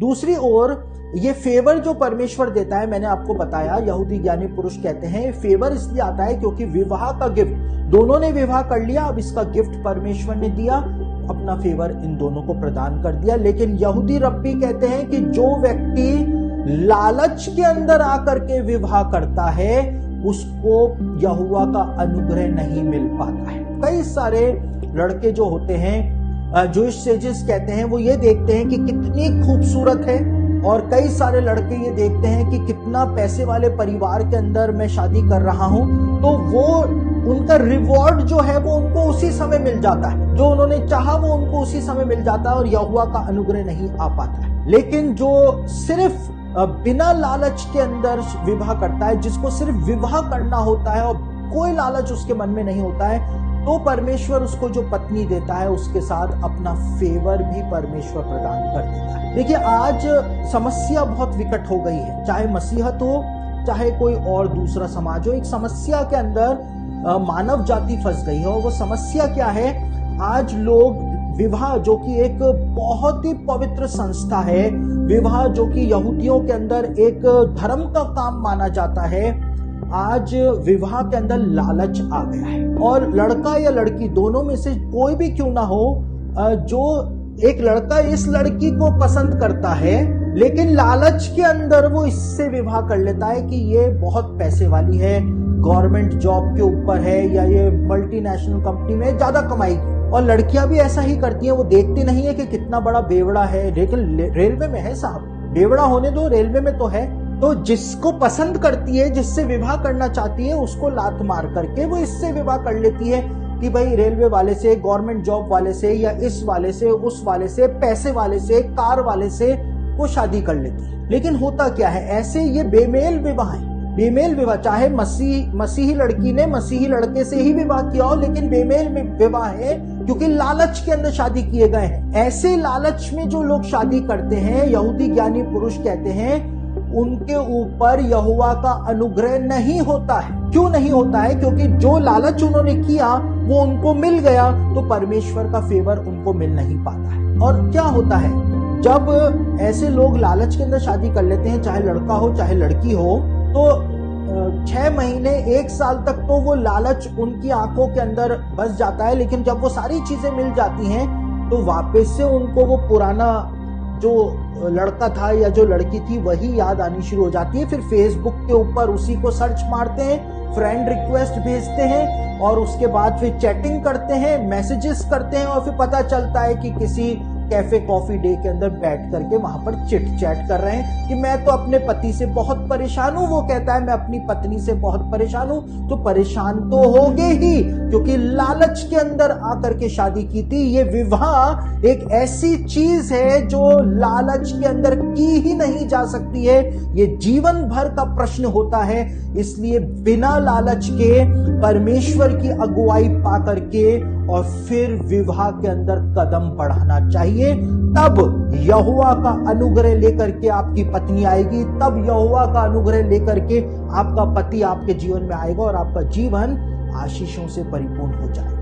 दूसरी ओर ये फेवर जो परमेश्वर देता है, मैंने आपको बताया, यहूदी ज्ञानी पुरुष कहते हैं फेवर इसलिए आता है क्योंकि विवाह का गिफ्ट, दोनों ने विवाह कर लिया, अब इसका गिफ्ट परमेश्वर ने दिया, अपना फेवर इन दोनों को प्रदान कर दिया। लेकिन यहूदी रब्बी कहते हैं कि जो व्यक्ति लालच के अंदर आकर के विवाह करता है उसको यहोवा का अनुग्रह नहीं मिल पाता है। कई सारे लड़के जो होते हैं, जूइश सेजेस कहते हैं, वो ये देखते हैं कि कितनी खूबसूरत है, और कई सारे लड़के ये देखते हैं कि कितना पैसे वाले परिवार के अंदर मैं शादी कर रहा हूं, तो वो उनका रिवॉर्ड जो है वो उनको उसी समय मिल जाता है, जो उन्होंने चाहा वो उनको उसी समय मिल जाता है और यहोवा का अनुग्रह नहीं आ पाता है। लेकिन जो सिर्फ बिना लालच के अंदर विवाह करता है, जिसको सिर्फ विवाह करना होता है और कोई लालच उसके मन में नहीं होता है, तो परमेश्वर उसको जो पत्नी देता है उसके साथ अपना फेवर भी परमेश्वर प्रदान कर देता है। देखिए, आज समस्या बहुत विकट हो गई है, चाहे मसीहत हो चाहे कोई और दूसरा समाज हो, एक समस्या के अंदर मानव जाति फंस गई है। और वो समस्या क्या है? आज लोग विवाह, जो कि एक बहुत ही पवित्र संस्था है, विवाह जो कि यहूदियों के अंदर एक धर्म का काम माना जाता है, आज विवाह के अंदर लालच आ गया है। और लड़का या लड़की दोनों में से कोई भी क्यों ना हो, जो एक लड़का इस लड़की को पसंद करता है लेकिन लालच के अंदर वो इससे विवाह कर लेता है कि ये बहुत पैसे वाली है, गवर्नमेंट जॉब के ऊपर है, या ये मल्टीनेशनल कंपनी में ज्यादा कमाएगी। और लड़कियां भी ऐसा ही करती हैं, वो देखती नहीं है कि कितना बड़ा बेवड़ा है, लेकिन रेलवे में है साहब, बेवड़ा होने दो, रेलवे में तो है। तो जिसको पसंद करती है, जिससे विवाह करना चाहती है, उसको लात मार करके वो इससे विवाह कर लेती है कि भाई रेलवे वाले से, गवर्नमेंट जॉब वाले से, या इस वाले से, उस वाले से, पैसे वाले से, कार वाले से वो शादी कर लेती है। लेकिन होता क्या है, ऐसे ये बेमेल विवाह है। बेमेल विवाह, चाहे मसीही लड़की ने मसीही लड़के से ही विवाह किया हो, लेकिन बेमेल विवाह है क्योंकि लालच के अंदर शादी किए गए हैं। ऐसे लालच में जो लोग शादी करते हैं, यहूदी ज्ञानी पुरुष कहते हैं उनके ऊपर यहोवा का अनुग्रह नहीं होता है। क्यों नहीं होता है? क्योंकि जो लालच उन्होंने किया वो उनको मिल गया, तो परमेश्वर का फेवर उनको मिल नहीं पाता है। और क्या होता है, जब ऐसे लोग लालच के अंदर शादी कर लेते हैं, चाहे लड़का हो चाहे लड़की हो, तो 6 महीने 1 साल तक तो वो लालच उनकी आंखों के अंदर बस जाता है। लेकिन जब वो सारी चीजें मिल जाती हैं तो वापस से उनको वो पुराना जो लड़का था या जो लड़की थी वही याद आनी शुरू हो जाती है। फिर फेसबुक के ऊपर उसी को सर्च मारते हैं, फ्रेंड रिक्वेस्ट भेजते हैं, और उसके बाद फिर चैटिंग करते हैं, मैसेजेस करते हैं, और फिर पता चलता है कि किसी कैफे कॉफी डे के अंदर बैठ करके वहां पर चिट चैट कर रहे हैं कि मैं तो अपने पति से बहुत परेशान हूं, वो कहता है मैं अपनी पत्नी से बहुत परेशान हूं। तो परेशान तो होगे ही, क्योंकि लालच के अंदर आकर के शादी की थी। ये विवाह एक ऐसी चीज है जो लालच के अंदर की ही नहीं जा सकती है, ये जीवन भर का प्रश्न होता है। इसलिए बिना लालच के परमेश्वर की अगुवाई पा करके और फिर विवाह के अंदर कदम बढ़ाना चाहिए। तब यहोवा का अनुग्रह लेकर के आपकी पत्नी आएगी, तब यहोवा का अनुग्रह लेकर के आपका पति आपके जीवन में आएगा और आपका जीवन आशीषों से परिपूर्ण हो जाएगा।